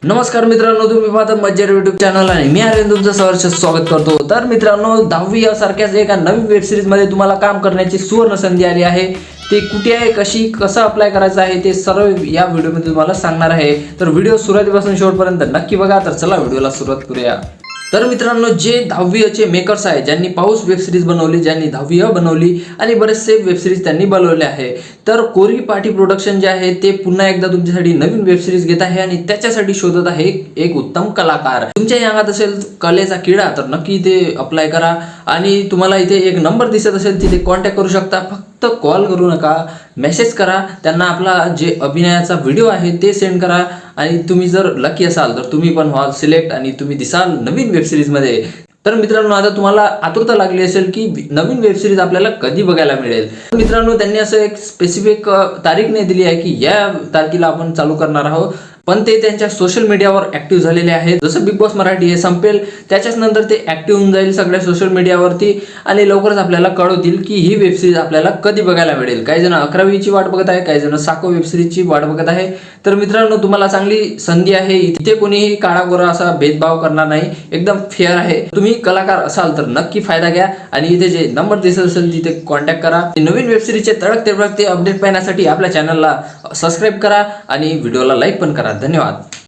नमस्कार मित्रांनो, तुम्ही पाहता मज्जा युट्यूब चॅनल आणि मी आर्यन तुमचं सहर्ष स्वागत करतो। तर मित्रांनो, 10वी यासारख्याच एका नवीन वेब सिरीज मध्ये तुम्हाला काम करण्याची सुवर्ण संधी आली आहे। ते कुठे आहे, कसं अप्लाय करायचं आहे ते सर्व या व्हिडिओमध्ये तुम्हाला सांगणार आहे। तर व्हिडिओ सुरुवातीपासून शेवटपर्यंत नक्की बघा। तर चला व्हिडिओला सुरुवात करूया। तर मित्रांनो, जे 10वीचे मेकर्स आहे, ज्यांनी पाऊस वेब सिरीज बनवली, ज्यांनी 10वी बनवली आणि बरेचसे वेब सिरीज त्यांनी बनवले आहे, तर कोरी पाटी प्रोडक्शन जे आहे ते पुन्हा एकदा तुमच्यासाठी नवीन वेब सिरीज घेत आहे आणि त्याच्यासाठी शोधत आहे एक उत्तम कलाकार। तुमच्या अंगात असेल कलेचा किडा तर नक्की इथे अप्लाय करा आणि तुम्हाला इथे एक नंबर दिसत असेल तिथे कॉन्टॅक्ट करू शकता। फक्त कॉल करू नका, मेसेज करा त्यांना। आपला जे अभिनयाचा व्हिडिओ आहे ते सेंड करा आणि तुम्ही जर लकी असाल तर तुम्ही पण व्हाल सिलेक्ट आणि तुम्ही दिसाल नवीन वेब सिरीज मध्ये। तर मित्रांनो, आता तुम्हाला आतुरता लागली असेल की नवीन वेब सिरीज आपल्याला कधी बघायला मिळेल। मित्रांनो, त्यांनी असं एक स्पेसिफिक तारीख नाही दिली आहे की या तारखेला आपण चालू करणार आहोत, पण ते त्यांच्या सोशल मीडियावर ऍक्टिव्ह झालेले आहेत। जसं बिग बॉस मराठी हे संपेल त्याच्याच नंतर ते ऍक्टिव्ह होऊन जाईल सगळ्या सोशल मीडियावरती आणि लवकरच आपल्याला कळवतील की ही वेब सिरीज आपल्याला कधी बघायला मिळेल। काही जण 11वीची वाट बघत आहे, काही जण साको वेब सिरीजची वाट बघत आहे। तर मित्रांनो, तुम्हाला चांगली संधी आहे। इथे कोणीही काळा गोरा असा भेदभाव करणार नाही, एकदम फेअर आहे। तुम्ही कलाकार असाल तर नक्की फायदा घ्या आणि इथे जे नंबर दिसत असेल तिथे कॉन्टॅक्ट करा। नवीन वेब सिरीजचे तडकते अपडेट पाहण्यासाठी आपल्या चॅनलला सबस्क्राईब करा आणि व्हिडिओला लाईक पण करा। धन्यवाद।